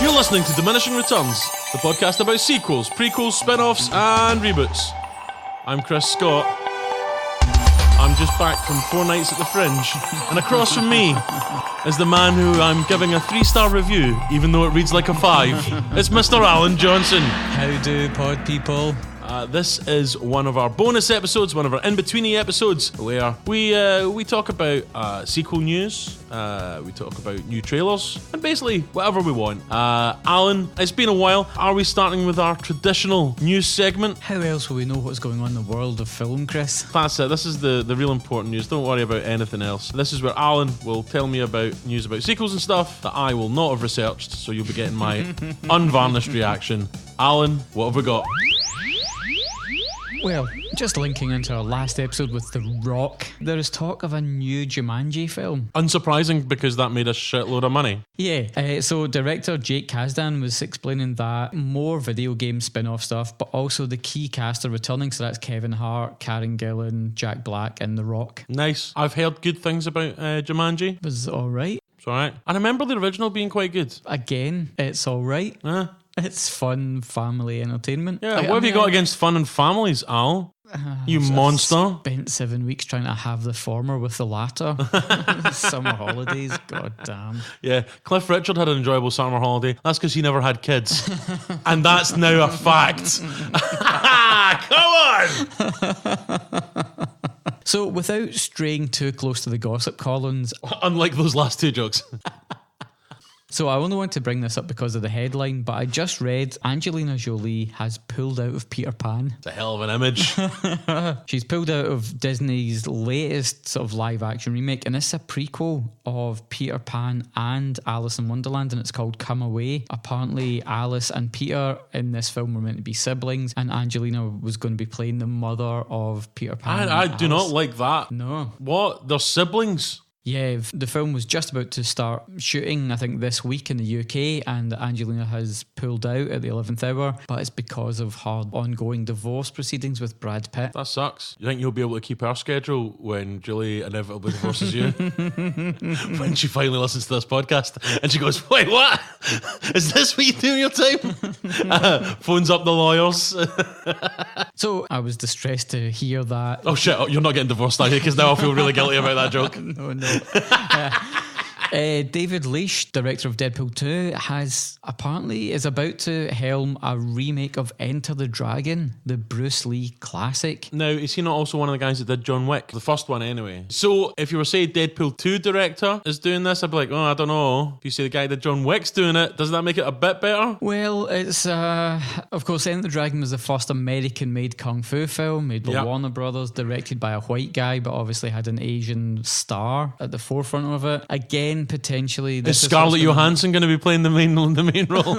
You're listening to Diminishing Returns, the podcast about sequels, prequels, spin-offs, and reboots. I'm Chris Scott. I'm just back from 4 nights at the Fringe, and across from me is the man who I'm giving a 3-star review, even though it reads like a 5. It's Mr. Alan Johnson. How do pod people? This is one of our bonus episodes, one of our in-betweeny episodes, where we talk about sequel news, we talk about new trailers, and basically whatever we want. Alan, it's been a while. Are we starting with our traditional news segment? How else will we know what's going on in the world of film, Chris? That's it. This is the real important news. Don't worry about anything else. This is where Alan will tell me about news about sequels and stuff that I will not have researched, so you'll be getting my unvarnished reaction. Alan, what have we got? Well, just linking into our last episode with The Rock, there is talk of a new Jumanji film. Unsurprising, because that made a shitload of money. Yeah, so director Jake Kasdan was explaining that more video game spin-off stuff, but also the key cast are returning, so that's Kevin Hart, Karen Gillan, Jack Black and The Rock. Nice. I've heard good things about Jumanji. It was alright. It's alright. I remember the original being quite good. Again, it's alright. It's fun family entertainment. Yeah, what have you got against fun and families, Al? You monster. I spent 7 weeks trying to have the former with the latter. Summer holidays, god damn. Yeah, Cliff Richard had an enjoyable summer holiday. That's because he never had kids. And that's now a fact. Come on! So, without straying too close to the gossip columns... Unlike those last 2 jokes. So I only want to bring this up because of the headline, but I just read Angelina Jolie has pulled out of Peter Pan. It's a hell of an image. She's pulled out of Disney's latest sort of live action remake, and it's a prequel of Peter Pan and Alice in Wonderland, and it's called Come Away. Apparently Alice and Peter in this film were meant to be siblings, and Angelina was going to be playing the mother of Peter Pan. I do not like that. No. What? They're siblings? Yeah, the film was just about to start shooting, I think, this week in the UK, and Angelina has pulled out at the 11th hour, but it's because of her ongoing divorce proceedings with Brad Pitt. That sucks. You think you'll be able to keep her schedule when Julie inevitably divorces you? When she finally listens to this podcast and she goes, wait, what? Is this what you do in your time? Phones up the lawyers. So I was distressed to hear that. Oh shit, you're not getting divorced, are you? Because now I feel really guilty about that joke. No. David Leitch, director of Deadpool 2, is about to helm a remake of Enter the Dragon, the Bruce Lee classic. Now, is he not also one of the guys that did John Wick? The first one, anyway. So, if you were say Deadpool 2 director is doing this, I'd be like, oh, I don't know. If you say the guy that John Wick's doing it, doesn't that make it a bit better? Well, it's, of course, Enter the Dragon was the first American-made kung fu film, made by Warner Brothers, directed by a white guy, but obviously had an Asian star at the forefront of it. Again, potentially... Is Scarlett Johansson going to be playing the main role?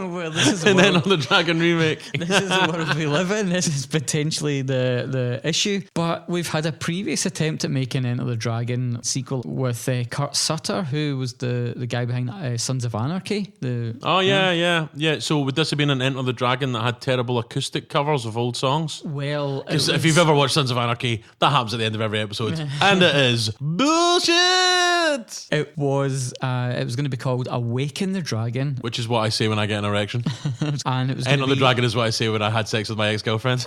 Well, this is and then on the Dragon remake. This is the world we live in. This is potentially the issue. But we've had a previous attempt at making Enter the Dragon sequel with Kurt Sutter, who was the guy behind Sons of Anarchy. Yeah. So would this have been an Enter the Dragon that had terrible acoustic covers of old songs? Well... Because if you've ever watched Sons of Anarchy, that happens at the end of every episode. And it is bullshit! It was going to be called Awaken the Dragon. Which is what I say when I get an erection. And it was Enter the Dragon is what I say when I had sex with my ex-girlfriend.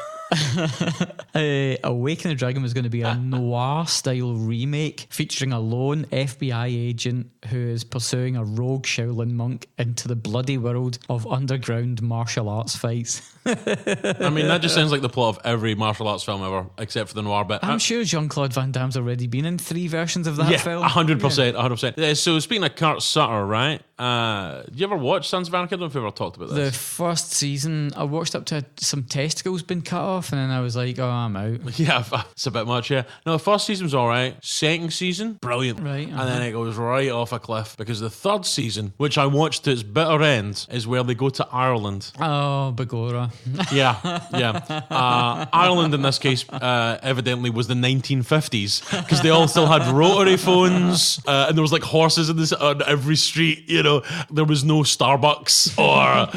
Awaken the Dragon was going to be a noir-style remake featuring a lone FBI agent who is pursuing a rogue Shaolin monk into the bloody world of underground martial arts fights. I mean, that just sounds like the plot of every martial arts film ever, except for the noir bit. I'm sure Jean-Claude Van Damme's already been in 3 versions of that film. 100%. Yeah, so speaking of Kurt Sutter, right? Do you ever watch Sons of Anarchy? I don't know if we ever talked about this. The first season, I watched up to some testicles being cut off, and then I was like, oh, I'm out. Yeah, it's a bit much, yeah. No, the first season was all right. Second season, brilliant. Right. And then it goes right off a cliff, because the third season, which I watched to its bitter end, is where they go to Ireland. Oh, Bagora. Yeah. Ireland, in this case, evidently was the 1950s, because they all still had rotary phones, and there was like horses on every street, you know. There was no Starbucks or,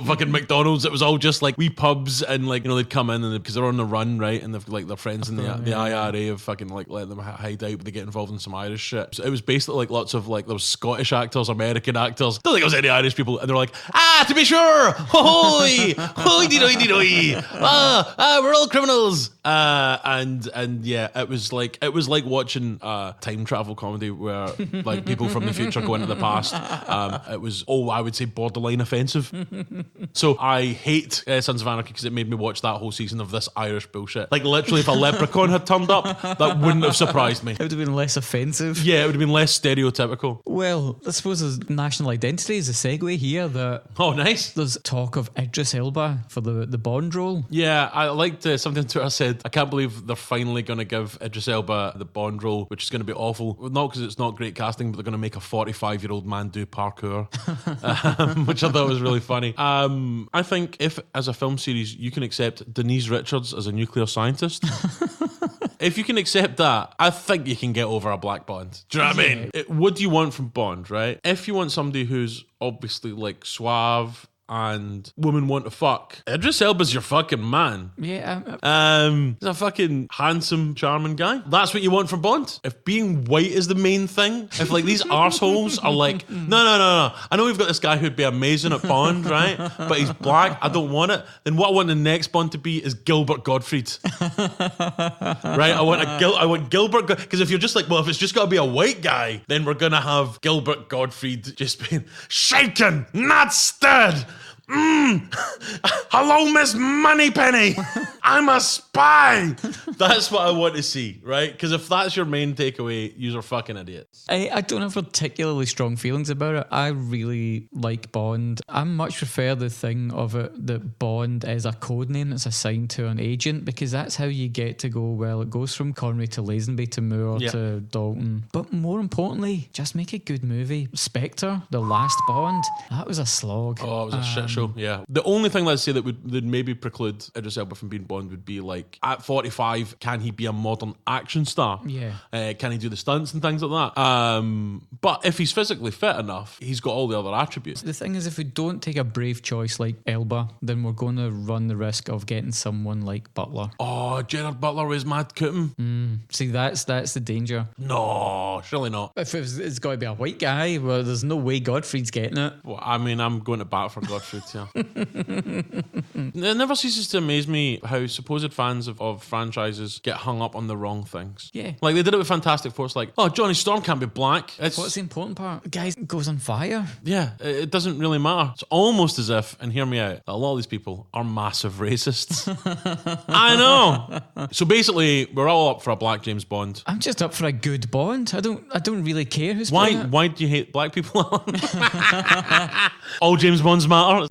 fucking McDonald's. It was all just like wee pubs, and like, they'd come come in and because they're on the run, right? And they've like their friends in the IRA have fucking like let them hide out, but they get involved in some Irish shit. So it was basically like lots of like there was Scottish actors, American actors. Don't think it was any Irish people, and they're like, to be sure, hoy, we're all criminals. And yeah, it was like watching a time travel comedy where like people from the future go into the past. It was I would say borderline offensive. So I hate Sons of Anarchy because it made me watch that whole season of this Irish bullshit. Like literally, if a leprechaun had turned up, that wouldn't have surprised me. It would have been less offensive. Yeah, it would have been less stereotypical. Well, I suppose there's national identity is a segue here. That nice. There's talk of Idris Elba for the Bond role. Yeah, I liked something Twitter said. I can't believe they're finally going to give Idris Elba the Bond role, which is going to be awful. Not because it's not great casting, but they're going to make a 45-year-old man do parkour, which I thought was really funny. I think if, as a film series, you can accept Denise Richards as a nuclear scientist, if you can accept that, I think you can get over a black Bond. Do you know what I mean? What do you want from Bond, right? If you want somebody who's obviously like suave and women want to fuck, Idris Elba's your fucking man. Yeah. He's a fucking handsome, charming guy. That's what you want from Bond. If being white is the main thing, if like these arseholes are like, no. I know we've got this guy who'd be amazing at Bond, right? But he's black. I don't want it. Then what I want the next Bond to be is Gilbert Gottfried. Right? I want Gilbert, because if you're just like, well, if it's just got to be a white guy, then we're gonna have Gilbert Gottfried just being shaken, not stirred. Hello, Miss Moneypenny. I'm a spy. That's what I want to see, right? Because if that's your main takeaway, you're fucking idiots. I don't have particularly strong feelings about it. I really like Bond. I much prefer the thing of it that Bond is a code name that's assigned to an agent, because that's how you get to go, well, it goes from Connery to Lazenby to Moore to Dalton. But more importantly, just make a good movie. Spectre, the last Bond, that was a slog. Oh, it was a shit show, yeah. The only thing I'd say that would maybe preclude Idris Elba from being Bond would be like, at 45, can he be a modern action star? Yeah. Can he do the stunts and things like that? But if he's physically fit enough, he's got all the other attributes. The thing is, if we don't take a brave choice like Elba, then we're going to run the risk of getting someone like Butler. Oh, Gerard Butler was Mad Cooten. See, that's the danger. No, surely not. If it's got to be a white guy, well, there's no way Godfrey's getting it. Well, I mean, I'm going to bat for Gottfried, yeah. It never ceases to amaze me how supposed fans of franchises get hung up on the wrong things. Yeah. Like they did it with Fantastic Four. It's like, oh, Johnny Storm can't be black. What's the important part? The guy goes on fire. Yeah, it doesn't really matter. It's almost as if, and hear me out, a lot of these people are massive racists. I know. So basically, we're all up for a black James Bond. I'm just up for a good Bond. I don't really care who's playing it. Why do you hate black people? All James Bonds matter.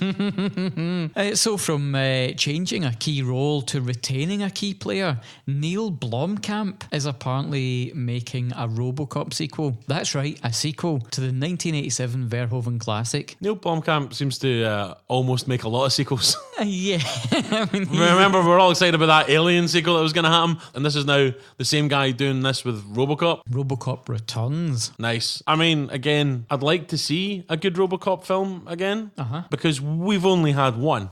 So from changing a key role to retaining a key player, Neil Blomkamp is apparently making a Robocop sequel. That's right, a sequel to the 1987 Verhoeven classic. Neil Blomkamp seems to almost make a lot of sequels. Yeah. I mean, Remember, we were all excited about that Alien sequel that was going to happen, and this is now the same guy doing this with Robocop. Robocop Returns. Nice. I mean, again, I'd like to see a good Robocop film again, because we've only had one.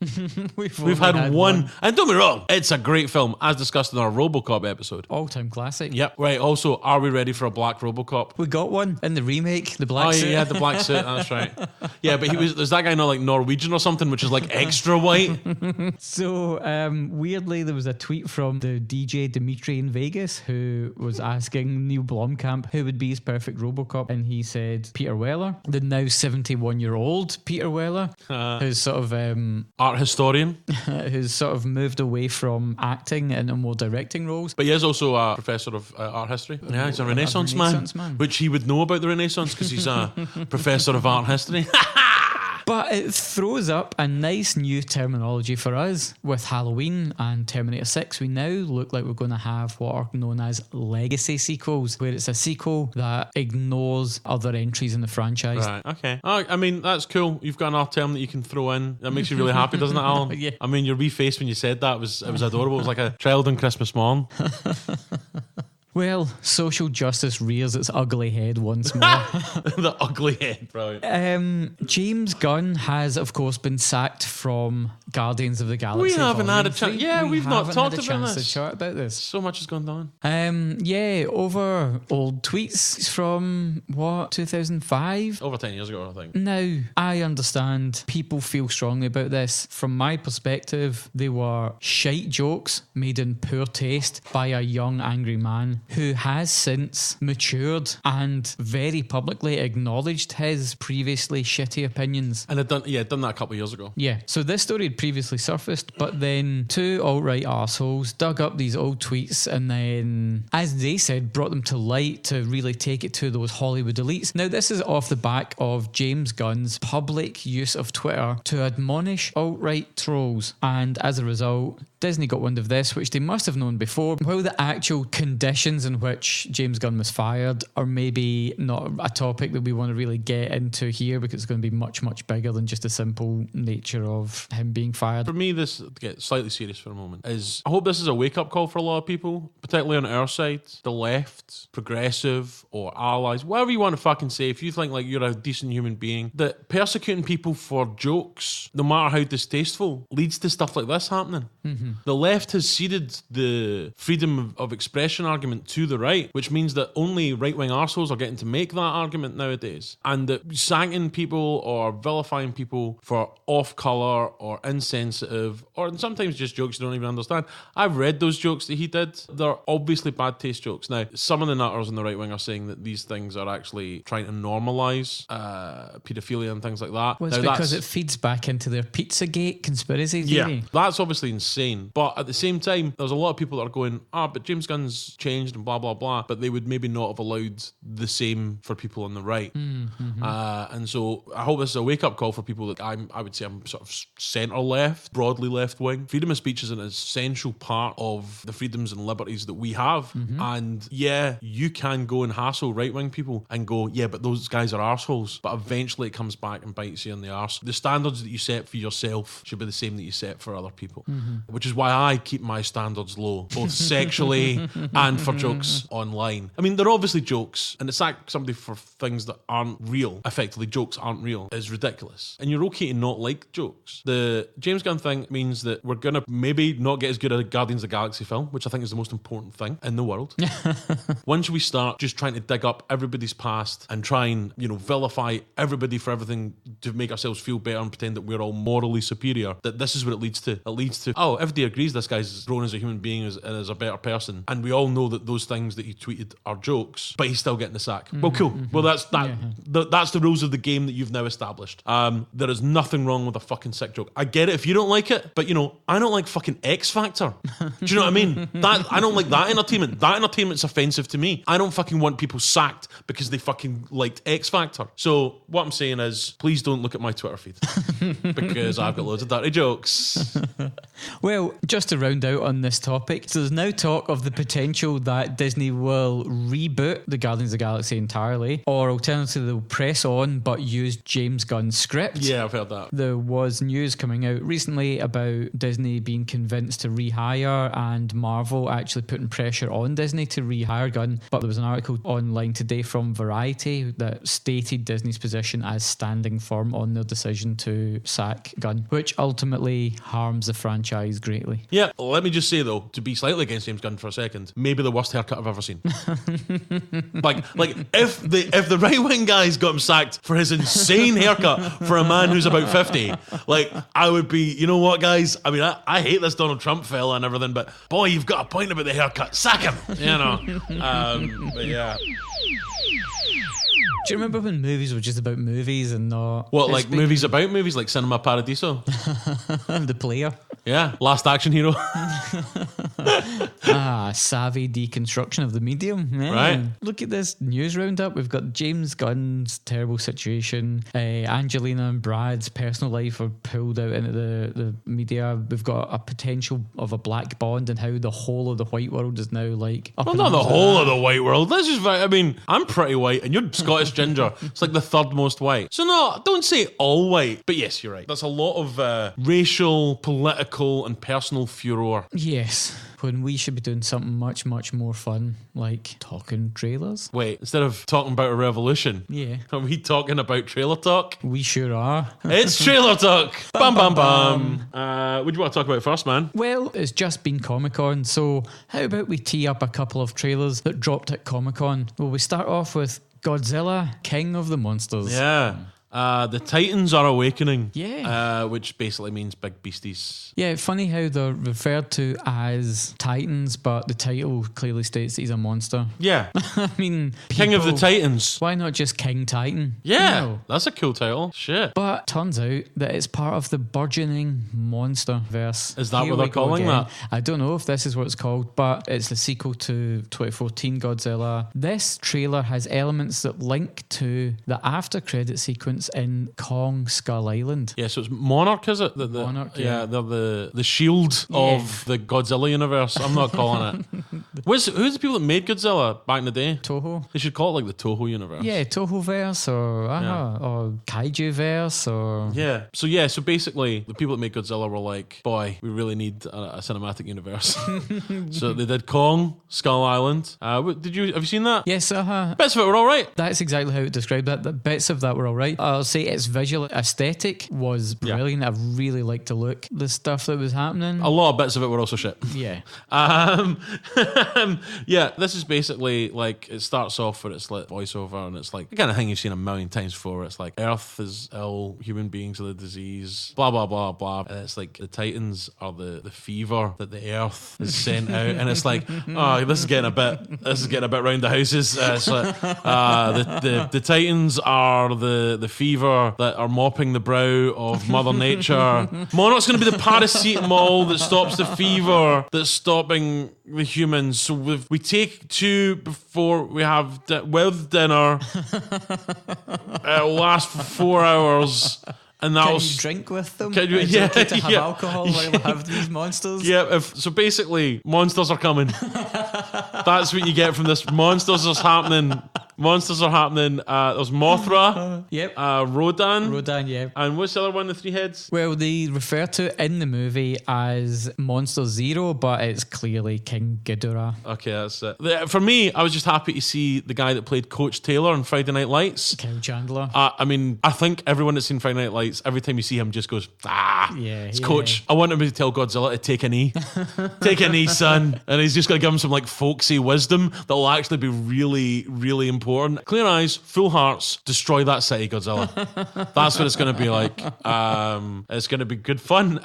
We've had one. And don't be wrong, it's a great film, as discussed in our Robocop episode. All-time classic. Yep. Right, also, are we ready for a black Robocop? We got one in the remake, the black suit. Oh, yeah, the black suit, that's right. Yeah, but there's that guy not like Norwegian or something, which is like extra white. So, weirdly, there was a tweet from the DJ Dimitri in Vegas who was asking Neil Blomkamp who would be his perfect Robocop, and he said Peter Weller, the now 71-year-old Peter Weller, who's sort of art historian, who's sort of moved away from acting into more directing roles. But he is also a professor of art history. Yeah, he's a Renaissance man, which he would know about the Renaissance because he's a professor of art history. But it throws up a nice new terminology for us. With Halloween and Terminator 6, we now look like we're going to have what are known as legacy sequels, where it's a sequel that ignores other entries in the franchise. Right, okay. I mean, that's cool. You've got another term that you can throw in. That makes you really happy, doesn't it, Alan? Yeah. I mean, your wee face when you said that was adorable. It was like a child on Christmas morn. Well, social justice rears its ugly head once more. The ugly head, brilliant. James Gunn has, of course, been sacked from Guardians of the Galaxy. We haven't had a Volume chance. 3. Yeah, we've not talked about chance this. to chat about this. So much has gone down. Over old tweets from, 2005? Over 10 years ago, I think. Now, I understand people feel strongly about this. From my perspective, they were shite jokes made in poor taste by a young, angry man who has since matured and very publicly acknowledged his previously shitty opinions. And done that a couple of years ago. Yeah, so this story had previously surfaced, but then two alt-right arseholes dug up these old tweets and then, as they said, brought them to light to really take it to those Hollywood elites. Now, this is off the back of James Gunn's public use of Twitter to admonish alt-right trolls, and as a result, Disney got wind of this, which they must have known before. While the actual conditions in which James Gunn was fired are maybe not a topic that we want to really get into here, because it's going to be much, much bigger than just the simple nature of him being fired. For me, this, to get slightly serious for a moment, is I hope this is a wake-up call for a lot of people, particularly on our side, the left, progressive, or allies, whatever you want to fucking say. If you think like you're a decent human being, that persecuting people for jokes, no matter how distasteful, leads to stuff like this happening. Mm-hmm. The left has ceded the freedom of expression argument to the right, which means that only right-wing arseholes are getting to make that argument nowadays. And that sacking people or vilifying people for off-colour or insensitive, or sometimes just jokes you don't even understand. I've read those jokes that he did. They're obviously bad taste jokes. Now, some of the nutters on the right wing are saying that these things are actually trying to normalise paedophilia and things like that. Well, it's because it feeds back into their Pizzagate conspiracy theory. Yeah, that's obviously insane. But at the same time, there's a lot of people that are going, but James Gunn's changed and blah, blah, blah. But they would maybe not have allowed the same for people on the right. Mm-hmm. And so I hope this is a wake-up call for people that I would say I'm sort of centre-left, broadly left-wing. Freedom of speech is an essential part of the freedoms and liberties that we have. Mm-hmm. And yeah, you can go and hassle right-wing people and go, yeah, but those guys are arseholes. But eventually it comes back and bites you in the arse. The standards that you set for yourself should be the same that you set for other people. Mm-hmm. Which is why I keep my standards low, both sexually and for jokes online. I mean, they're obviously jokes, and to sack somebody for things that aren't real, effectively jokes aren't real, is ridiculous. And you're okay to not like jokes. The James Gunn thing means that we're going to maybe not get as good a Guardians of the Galaxy film, which I think is the most important thing in the world. Once we start just trying to dig up everybody's past and try and, vilify everybody for everything to make ourselves feel better and pretend that we're all morally superior, that this is what it leads to. It leads to, everybody agrees this guy's grown as a human being and as a better person, and we all know that those things that he tweeted are jokes, but he's still getting the sack. Mm-hmm. Well, cool. Mm-hmm. Well, that's that. Yeah. That's the rules of the game that you've now established. There is nothing wrong with a fucking sick joke. I get it if you don't like it, but I don't like fucking X Factor. Do you know what I mean? I don't like that entertainment. That entertainment's offensive to me. I don't fucking want people sacked because they fucking liked X Factor. So what I'm saying is, please don't look at my Twitter feed because I've got loads of dirty jokes. Well, just to round out on this topic, so there's now talk of the potential that Disney will reboot the Guardians of the Galaxy entirely, or alternatively they'll press on but use James Gunn's script. Yeah, I've heard that. There was news coming out recently about Disney being convinced to rehire and Marvel actually putting pressure on Disney to rehire Gunn. But there was an article online today from Variety that stated Disney's position as standing firm on their decision to sack Gunn, which ultimately harms the franchise greatly. Yeah, let me just say though, to be slightly against James Gunn for a second, maybe the worst haircut I've ever seen. like if the right wing guys got him sacked for his insane haircut for a man who's about 50, I would be, you know what, guys? I mean, I hate this Donald Trump fella and everything, but boy, you've got a point about the haircut. Sack him, but yeah. Do you remember when movies were just about movies and not... What, like movies about movies, like Cinema Paradiso? The Player. Yeah, Last Action Hero. Savvy deconstruction of the medium. Yeah. Right. Look at this news roundup. We've got James Gunn's terrible situation. Angelina and Brad's personal life are pulled out into the media. We've got a potential of a black bond and how the whole of the white world is now like... Well, not the whole of the white world. This is very... I mean, I'm pretty white and you're Scottish ginger. It's like the third most white. So no, don't say all white. But yes, you're right. There's a lot of racial, political and personal furor. Yes. when we should be doing something much, much more fun, like talking trailers. Wait, instead of talking about a revolution, Yeah. are we talking about trailer talk? We sure are. It's trailer talk! Bam, bam, bam! What do you want to talk about first, man? Well, it's just been Comic-Con, so how about we tee up a couple of trailers that dropped at Comic-Con? Well, we start off with Godzilla, King of the Monsters. Yeah. The Titans are awakening. Yeah. Which basically means big beasties. Yeah, funny how they're referred to as Titans, but the title clearly states he's a monster. Yeah. I mean, King of the people- Titans. Why not just King Titan? Yeah. No. That's a cool title. Shit. But turns out that it's part of the burgeoning monster verse. Is that Here what they're we go calling again. that? I don't know if this is what it's called, but it's the sequel to 2014 Godzilla. This trailer has elements that link to the after credit sequence in Kong Skull Island. Yeah, so it's Monarch, is it? Monarch, yeah. yeah. They're the shield of the Godzilla universe. I'm not calling it. Who's the people that made Godzilla back in the day? Toho. They should call it like the Toho universe. Yeah, Toho verse or Kaiju verse or Yeah. So basically, the people that made Godzilla were like, boy, we really need a cinematic universe. So they did Kong, Skull Island. Have you seen that? yes, Bits of it were all right. That's exactly how it described that. The bits of that were all right. I'll say its visual aesthetic was brilliant. I really liked the look, the stuff that was happening. A lot of bits of it were also shit. Yeah. Yeah, this is basically like, it starts off with it's like voiceover, and it's like the kind of thing you've seen a million times before. It's like Earth is ill, human beings are the disease, blah blah blah blah, and it's like the Titans are the fever that the Earth has sent out, and it's like, oh, this is getting a bit round the houses. It's like the Titans are the fever that are mopping the brow of Mother Nature. Monarch's going to be the paracetamol that stops the fever that's stopping the humans. So we take two before we have with dinner. It'll last for 4 hours. And Can that'll you drink with them? Can you- Is yeah, it okay to have yeah. alcohol while they have these monsters? Yeah, so basically, monsters are coming. That's what you get from this. Monsters are happening. Monsters are happening. There's Mothra. Yep. Rodan. Rodan, yeah. And what's the other one, the three heads? Well, they refer to it in the movie as Monster Zero, but it's clearly King Ghidorah. Okay, that's it. For me, I was just happy to see the guy that played Coach Taylor on Friday Night Lights. Kyle Chandler. I mean, I think everyone that's seen Friday Night Lights, every time you see him, just goes, Yeah, it's yeah. Coach. I want him to tell Godzilla to take a knee. Take a knee, son. And he's just going to give him some like folksy wisdom that will actually be really, really important. Clear eyes, full hearts, destroy that city, Godzilla. That's what it's going to be like. It's going to be good fun.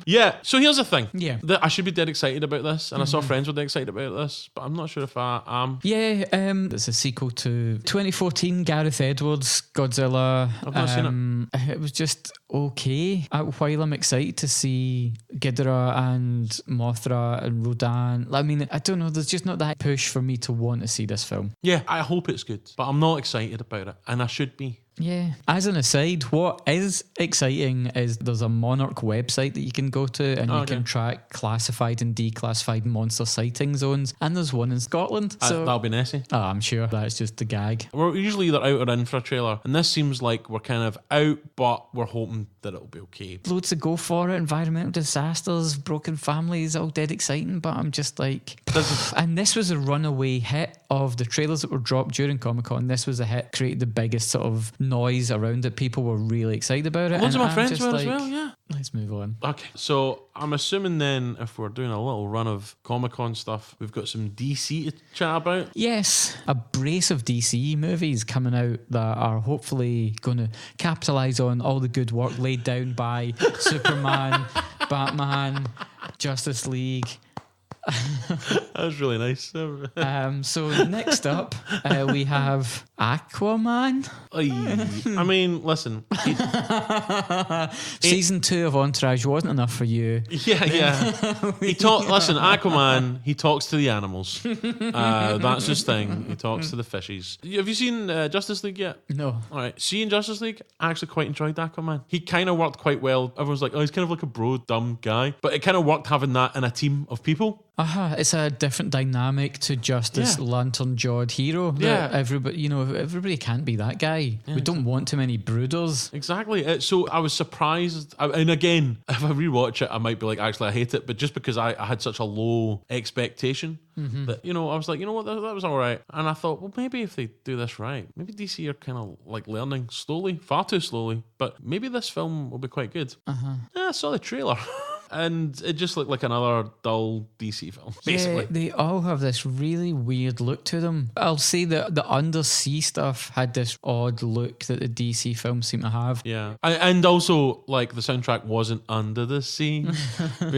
Yeah, so here's the thing. Yeah. I should be dead excited about this, and I saw friends were dead excited about this, but I'm not sure if I am. Yeah, it's a sequel to 2014 Gareth Edwards' Godzilla. I've not seen it. It was just okay. While I'm excited to see Ghidorah and Mothra and Rodan, I mean, I don't know, there's just not that push for me to want to see this film. Yeah, I hope it's good, but I'm not excited about it, and I should be. Yeah. As an aside, what is exciting is there's a Monarch website that you can go to and you can track classified and declassified monster sighting zones. And there's one in Scotland. So That'll be Nessie. I'm sure that's just the gag. We're usually either out or in for a trailer, and this seems like we're kind of out, but we're hoping that it'll be okay. Loads to go for it, environmental disasters, broken families, all dead exciting, but I'm just like... And this was a runaway hit of the trailers that were dropped during Comic-Con. This was a hit, created the biggest sort of noise around it. People were really excited about it. Loads of and my I'm friends just were as like, well, yeah. Let's move on. Okay, so I'm assuming then if we're doing a little run of Comic-Con stuff, we've got some DC to chat about. Yes, a brace of DC movies coming out that are hopefully going to capitalise on all the good work laid down by Superman, Batman, Justice League. That was really nice. So next up, we have Aquaman. I mean, listen. Season 2 of Entourage wasn't enough for you. Yeah. Listen, Aquaman, he talks to the animals. That's his thing. He talks to the fishies. Have you seen Justice League yet? No. All right. Seeing Justice League, I actually quite enjoyed Aquaman. He kind of worked quite well. Everyone's like, oh, he's kind of like a bro, dumb guy. But it kind of worked having that in a team of people. It's a different dynamic to just this lantern-jawed hero. Yeah. Everybody can't be that guy. We don't want too many brooders. Exactly. So I was surprised. And again, if I rewatch it, I might be like, actually, I hate it. But just because I had such a low expectation that, I was like, you know what, that was all right. And I thought, well, maybe if they do this right, maybe DC are kind of like learning slowly, far too slowly. But maybe this film will be quite good. I saw the trailer. And it just looked like another dull DC film, basically. Yeah, they all have this really weird look to them. I'll say that the undersea stuff had this odd look that the DC films seem to have. Yeah. And also, like, the soundtrack wasn't Under the Sea, from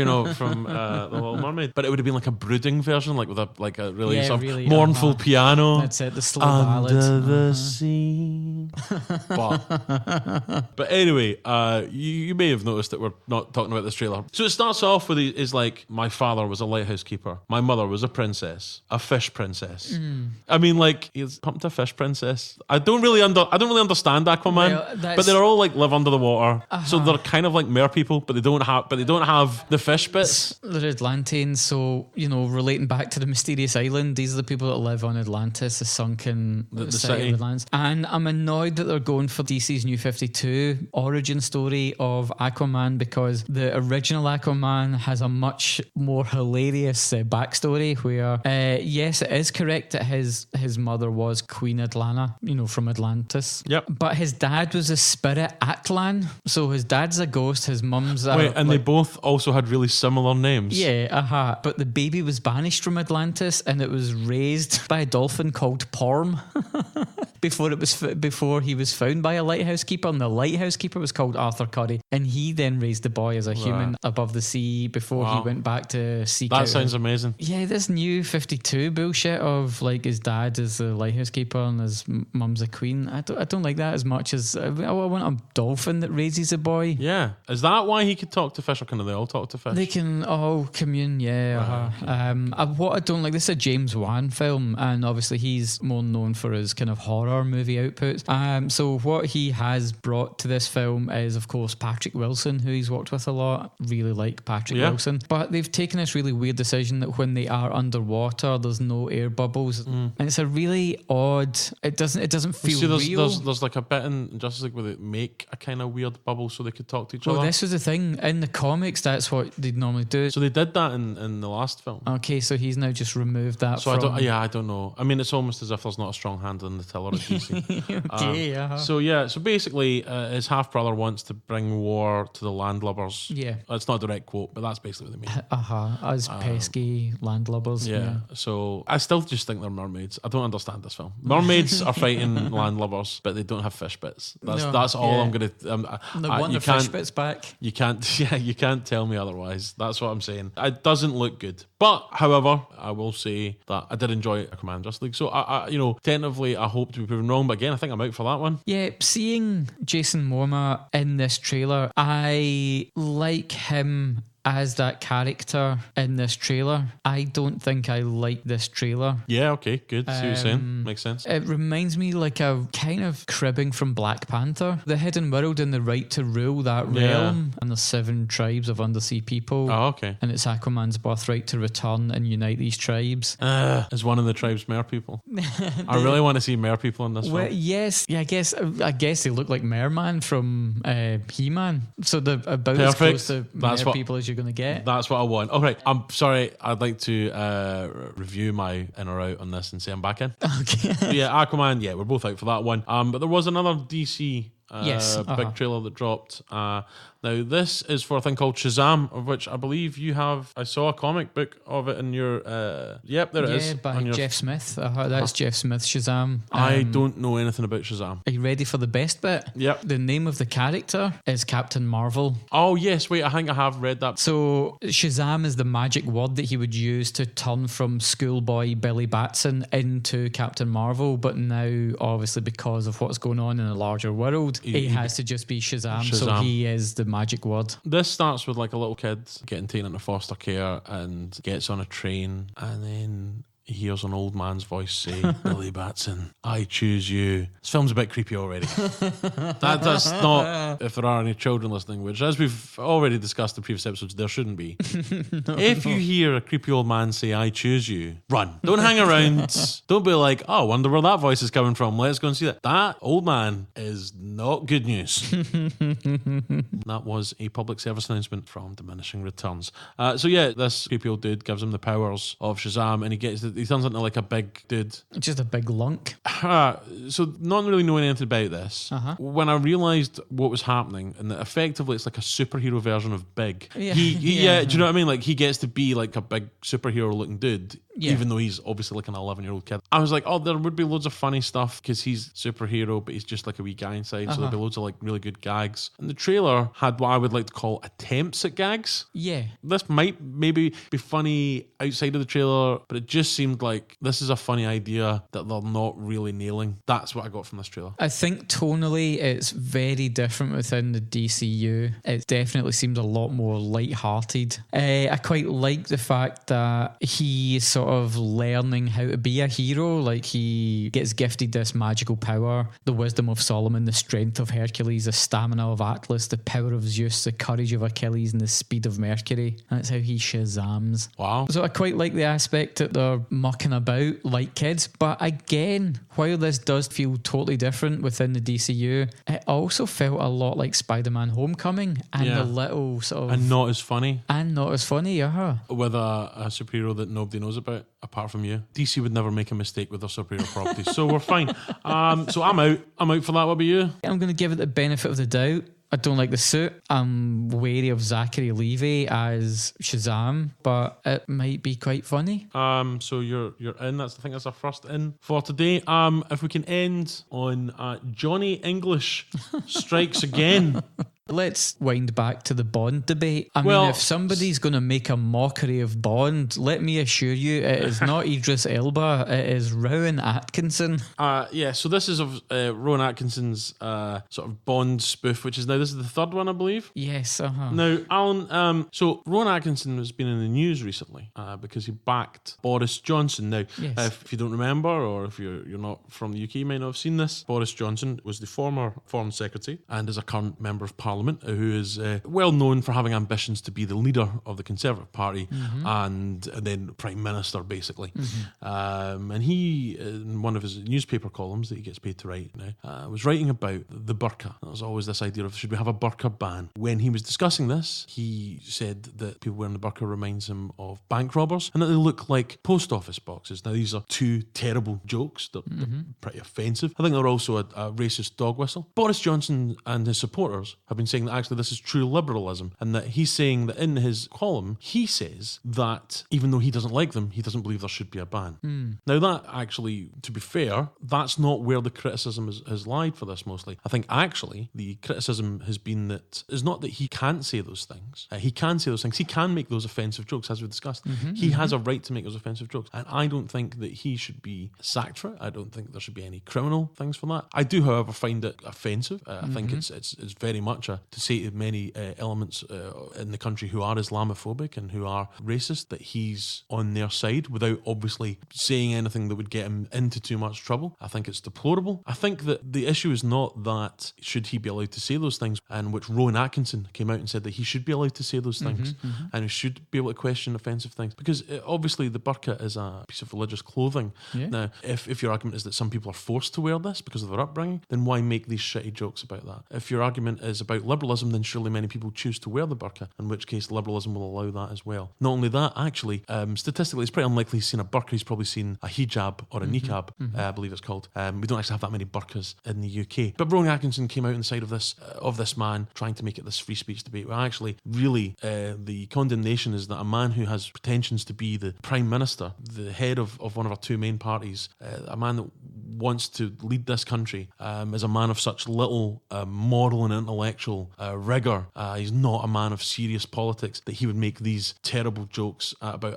The Little Mermaid. But it would have been like a brooding version, like with a really sort of mournful piano. That's it, the slow ballad. Under the sea. But anyway, you may have noticed that we're not talking about this trailer. So it starts off with is like, my father was a lighthouse keeper. My mother was a princess, a fish princess. I mean, like, he's pumped a fish princess. I don't really understand Aquaman, but they're all like live under the water, so they're kind of like mer people, but they don't have the fish bits. They're Atlanteans, so relating back to the mysterious island, these are the people that live on Atlantis, the sunken the city city. of Atlantis. And I'm annoyed that they're going for DC's New 52 origin story of Aquaman, because the original Aquaman has a much more hilarious backstory where, yes, it is correct that his mother was Queen Atlana, from Atlantis. Yep. But his dad was a spirit Atlan, so his dad's a ghost, his mum's a... Wait, and they both also had really similar names. Yeah, But the baby was banished from Atlantis and it was raised by a dolphin called Porm before he was found by a lighthouse keeper, and the lighthouse keeper was called Arthur Curry, and he then raised the boy as a human above the sea before he went back to seek out... That sounds amazing. Yeah, this New 52 bullshit of like his dad is the lighthouse keeper and his mum's a queen. I don't like that as much as I want a dolphin that raises a boy. Yeah. Is that why he could talk to fish, or can they all talk to fish? They can all commune, what I don't like, this is a James Wan film, and obviously he's more known for his kind of horror movie outputs. So what he has brought to this film is, of course, Patrick Wilson, who he's worked with a lot. Really like Patrick Wilson. But they've taken this really weird decision that when they are underwater, there's no air bubbles. And it's a really odd... It doesn't feel real. There's like a bit in Justice League where they make a kind of weird bubble so they could talk to each other. Well, this was the thing. In the comics, that's what they'd normally do. So they did that in the last film. Okay, so he's now just removed that so from... I don't know. I mean, it's almost as if there's not a strong hand on the tiller at DC. Okay, So basically, his half-brother wants to bring war to the landlubbers. Yeah. It's not a direct quote, but that's basically what they mean. As pesky landlubbers. Yeah. So I still just think they're mermaids. I don't understand this film. Mermaids are fighting landlubbers, but they don't have fish bits. That's all I'm going to... They want the fish bits back. You can't tell me otherwise. That's what I'm saying. It doesn't look good. But, however, I will say that I did enjoy Aquaman Justice League. So, tentatively, I hope to be proven wrong. But again, I think I'm out for that one. Yeah, seeing Jason Momoa in this trailer, I like him as that character in this trailer. I don't think I like this trailer. Yeah, okay, good. See what you're saying. Makes sense. It reminds me like a kind of cribbing from Black Panther. The hidden world and the right to rule that realm, and the 7 tribes of undersea people. Oh, okay. And it's Aquaman's birthright to return and unite these tribes. Is one of the tribes mer people? I really want to see mer people in this film. Yes. Yeah, I guess they look like Merman from He-Man. So they're about Perfect. as close to mer people as you're going to get. That's what I want. All right, I'm sorry. I'd like to review my in or out on this and say I'm back in. Okay. Yeah, Aquaman. Yeah, we're both out for that one. But there was another DC big trailer that dropped. Now, this is for a thing called Shazam, of which I believe you have... I saw a comic book of it in your... Yep, there it is. Yeah, by Jeff Smith. That's Jeff Smith, Shazam. I don't know anything about Shazam. Are you ready for the best bit? Yep. The name of the character is Captain Marvel. Oh, yes. Wait, I think I have read that. So, Shazam is the magic word that he would use to turn from schoolboy Billy Batson into Captain Marvel. But now, obviously, because of what's going on in a larger world, he has to just be Shazam. So he is the magic word. This starts with like a little kid getting taken into foster care and gets on a train, and then he hears an old man's voice say, Billy Batson, I choose you. This film's a bit creepy already. That's not, if there are any children listening, which as we've already discussed in previous episodes, there shouldn't be. If you hear a creepy old man say, I choose you, run. Don't hang around. Don't be like, oh, I wonder where that voice is coming from. Let's go and see that. That old man is not good news. That was a public service announcement from Diminishing Returns. So yeah, this creepy old dude gives him the powers of Shazam, and he turns into like a big dude. Just a big lunk. So not really knowing anything about this, when I realised what was happening, and that effectively it's like a superhero version of Big. Yeah. Do you know what I mean? Like he gets to be like a big superhero looking dude. Yeah. Even though he's obviously like an 11-year-old kid. I was like, oh, there would be loads of funny stuff because he's superhero, but he's just like a wee guy inside. So there'd be loads of like really good gags. And the trailer had what I would like to call attempts at gags. Yeah. This might maybe be funny outside of the trailer, but it just seemed like this is a funny idea that they're not really nailing. That's what I got from this trailer. I think tonally it's very different within the DCU. It definitely seems a lot more light-hearted. I quite like the fact that he is sort of learning how to be a hero. Like he gets gifted this magical power, the wisdom of Solomon, the strength of Hercules, the stamina of Atlas, the power of Zeus, the courage of Achilles, and the speed of Mercury. That's how he Shazams. Wow. So I quite like the aspect that they're mucking about like kids, but again, while this does feel totally different within the DCU, it also felt a lot like Spider-Man Homecoming and a little sort of... And not as funny. With a superhero that nobody knows about, apart from you. DC would never make a mistake with their superhero properties, so we're fine. So I'm out for that. What about you? I'm going to give it the benefit of the doubt. I don't like the suit. I'm wary of Zachary Levi as Shazam, but it might be quite funny. So you're in. I think that's our first in for today. If we can end on Johnny English strikes again. Let's wind back to the Bond debate. I mean, if somebody's going to make a mockery of Bond, let me assure you, it is not Idris Elba, it is Rowan Atkinson. So this is of Rowan Atkinson's sort of Bond spoof, which is this is the third one, I believe. Yes, Now, Alan, so Rowan Atkinson has been in the news recently because he backed Boris Johnson. Now, if you don't remember, or if you're not from the UK, you might not have seen this, Boris Johnson was the former Foreign Secretary and is a current Member of Parliament who is well known for having ambitions to be the leader of the Conservative Party and then Prime Minister, basically. And he, in one of his newspaper columns that he gets paid to write now, was writing about the burqa. There was always this idea of should we have a burqa ban? When he was discussing this, he said that people wearing the burqa reminds him of bank robbers and that they look like post office boxes. Now, these are two terrible jokes. They're pretty offensive. I think they're also a racist dog whistle. Boris Johnson and his supporters have been saying that actually this is true liberalism, and that he's saying that in his column he says that even though he doesn't like them, he doesn't believe there should be a ban. Now that actually, to be fair, that's not where the criticism has lied for this mostly. I think actually the criticism has been that it's not that he can't say those things. He can say those things. He can make those offensive jokes, as we discussed. He has a right to make those offensive jokes, and I don't think that he should be sacked for it. I don't think there should be any criminal things for that. I do, however, find it offensive. I think it's very much to say to many elements in the country who are Islamophobic and who are racist that he's on their side without obviously saying anything that would get him into too much trouble. I think it's deplorable. I think that the issue is not that should he be allowed to say those things, and which Rowan Atkinson came out and said that he should be allowed to say those things and he should be able to question offensive things, because obviously the burqa is a piece of religious clothing. Now, if your argument is that some people are forced to wear this because of their upbringing, then why make these shitty jokes about that? If your argument is about liberalism, then surely many people choose to wear the burqa, in which case liberalism will allow that as well. Not only that, actually, statistically, it's pretty unlikely he's seen a burqa. He's probably seen a hijab or a niqab, I believe it's called. We don't actually have that many burqas in the UK. But Rowan Atkinson came out on the side of this man trying to make it this free speech debate, where actually, really, the condemnation is that a man who has pretensions to be the Prime Minister, the head of one of our two main parties, a man that wants to lead this country, is a man of such little moral and intellectual rigour. He's not a man of serious politics, that he would make these terrible jokes about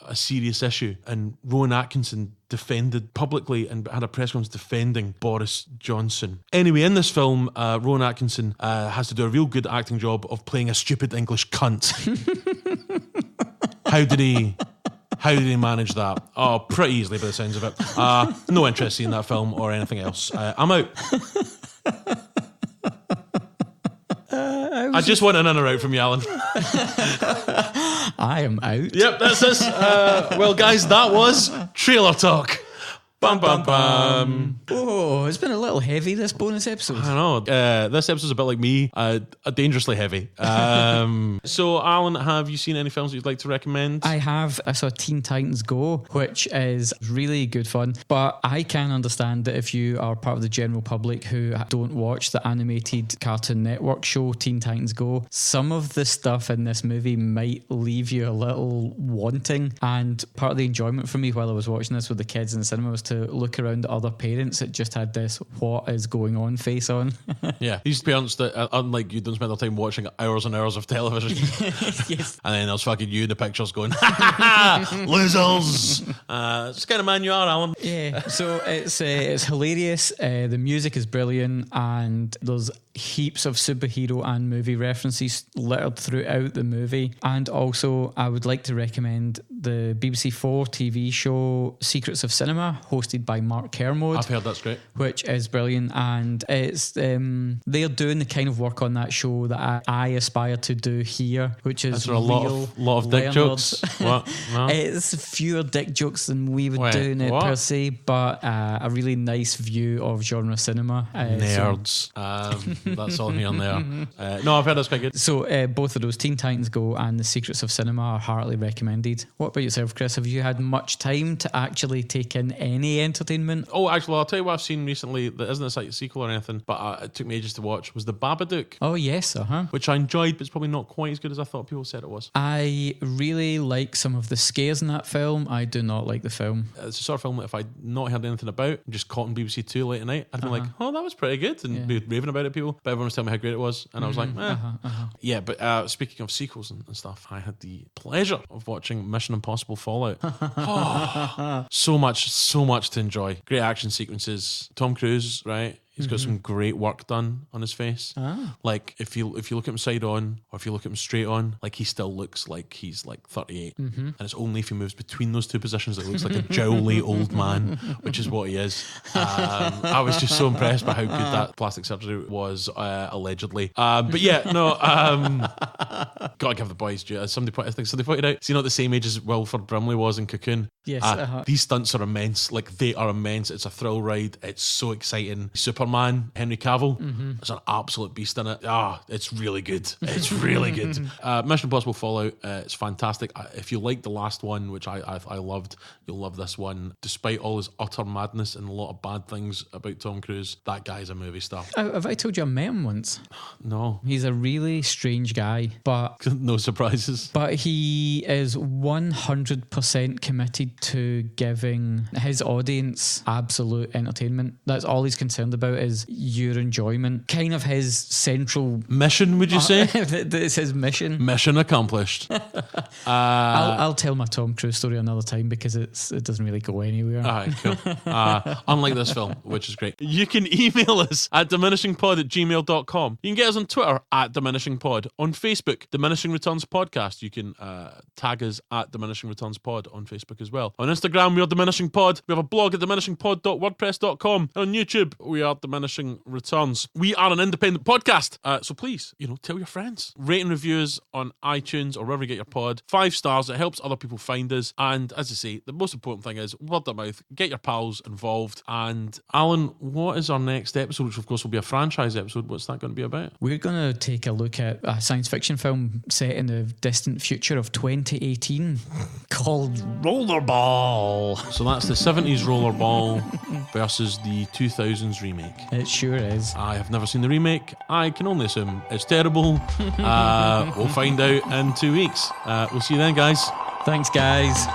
a serious issue. And Rowan Atkinson defended publicly and had a press conference defending Boris Johnson. Anyway, in this film, Rowan Atkinson has to do a real good acting job of playing a stupid English cunt. How did he How did he manage that? Oh, pretty easily by the sounds of it. No interest in that film or anything else. I'm out. I just want an in or out from you, Alan. I am out. Yep, that's us. Well, guys, that was Trailer Talk. Bum, bum, bum. Oh, it's been a little heavy, this bonus episode. I know. This episode's a bit like me, dangerously heavy. So, Alan, have you seen any films that you'd like to recommend? I have. I saw Teen Titans Go, which is really good fun. But I can understand that if you are part of the general public who don't watch the animated Cartoon Network show Teen Titans Go, some of the stuff in this movie might leave you a little wanting. And part of the enjoyment for me while I was watching this with the kids in the cinema was to look around at other parents that just had this "what is going on" face on. Yeah, these parents that, unlike you, don't spend their time watching hours and hours of television. Yes. And then there's fucking you in the pictures going, losers. It's the kind of man you are, Alan. Yeah, so it's hilarious. The music is brilliant, and there's heaps of superhero and movie references littered throughout the movie. And also, I would like to recommend the BBC4 TV show Secrets of Cinema, hosted by Mark Kermode. I've heard that's great. Which is brilliant, and it's they're doing the kind of work on that show that I aspire to do here, which is there a lot of dick jokes? What? No? It's fewer dick jokes than we would do in it per se, but a really nice view of genre cinema. Nerds. That's all here and there. No, I've heard that's quite good. So both of those, Teen Titans Go and The Secrets of Cinema, are heartily recommended. What about yourself, Chris? Have you had much time to actually take in any entertainment? Oh, actually, I'll tell you what I've seen recently that isn't a sequel or anything, but it took me ages to watch, was The Babadook. Oh, yes, which I enjoyed, but it's probably not quite as good as I thought people said it was. I really like some of the scares in that film. I do not like the film. It's the sort of film that if I'd not heard anything about, just caught on BBC Two late at night, I'd be like, oh, that was pretty good, and be raving about it, people. But everyone was telling me how great it was, and I was like, Yeah, but speaking of sequels and stuff, I had the pleasure of watching Mission Impossible Fallout. So much to enjoy. Great action sequences. Tom Cruise, right? He's got some great work done on his face. Like if you look at him side on, or if you look at him straight on, like he still looks like he's like 38. And it's only if he moves between those two positions that he looks like a jowly old man, which is what he is. I was just so impressed by how good that plastic surgery was, allegedly. But yeah, no. Gotta give the boys due. I think somebody pointed out, so, the same age as Wilford Brimley was in Cocoon. Yes. These stunts are immense. Like, they are immense. It's a thrill ride. It's so exciting. Superman, Henry Cavill, is an absolute beast in it. It's really good. It's really good. Mission Impossible Fallout, it's fantastic. If you like the last one, which I loved, you'll love this one. Despite all his utter madness and a lot of bad things about Tom Cruise, that guy's a movie star. Have I told you I met him once? No. He's a really strange guy, but no surprises. But he is 100% committed to giving his audience absolute entertainment. That's all he's concerned about, is your enjoyment. Kind of his central mission, would you say? It's his mission. Mission accomplished. I'll tell my Tom Cruise story another time, because it doesn't really go anywhere. All right, cool. Unlike this film, which is great. You can email us at diminishingpod@gmail.com. You can get us on Twitter at diminishingpod. On Facebook, Diminishing Returns Podcast. You can tag us at Diminishing Returns Pod on Facebook as well. On Instagram, we are Diminishing Pod. We have a blog at diminishingpod.wordpress.com. And on YouTube, we are Diminishing Returns. We are an independent podcast. So please, tell your friends. Rate and review us on iTunes or wherever you get your pod. 5 stars. It helps other people find us. And as I say, the most important thing is word of mouth. Get your pals involved. And Alan, what is our next episode, which of course will be a franchise episode? What's that going to be about? We're going to take a look at a science fiction film set in the distant future of 2018 called Rollerball. So that's the 70s Rollerball versus the 2000s remake. It sure is. I have never seen the remake. I can only assume it's terrible. We'll find out in 2 weeks. We'll see you then, guys. Thanks, guys.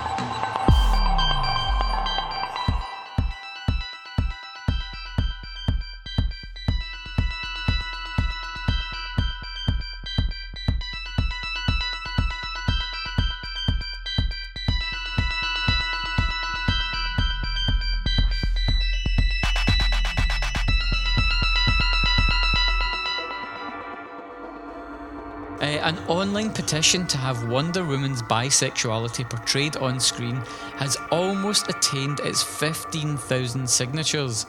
An online petition to have Wonder Woman's bisexuality portrayed on screen has almost attained its 15,000 signatures.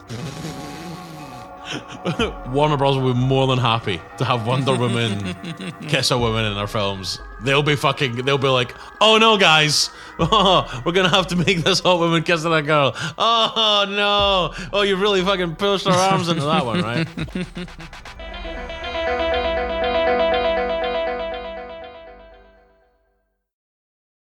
Warner Bros. will be more than happy to have Wonder Woman kiss a woman in their films. They'll be like, oh no, guys, we're gonna have to make this hot woman kissing a girl. Oh no, oh, you really fucking pushed our arms into that one, right?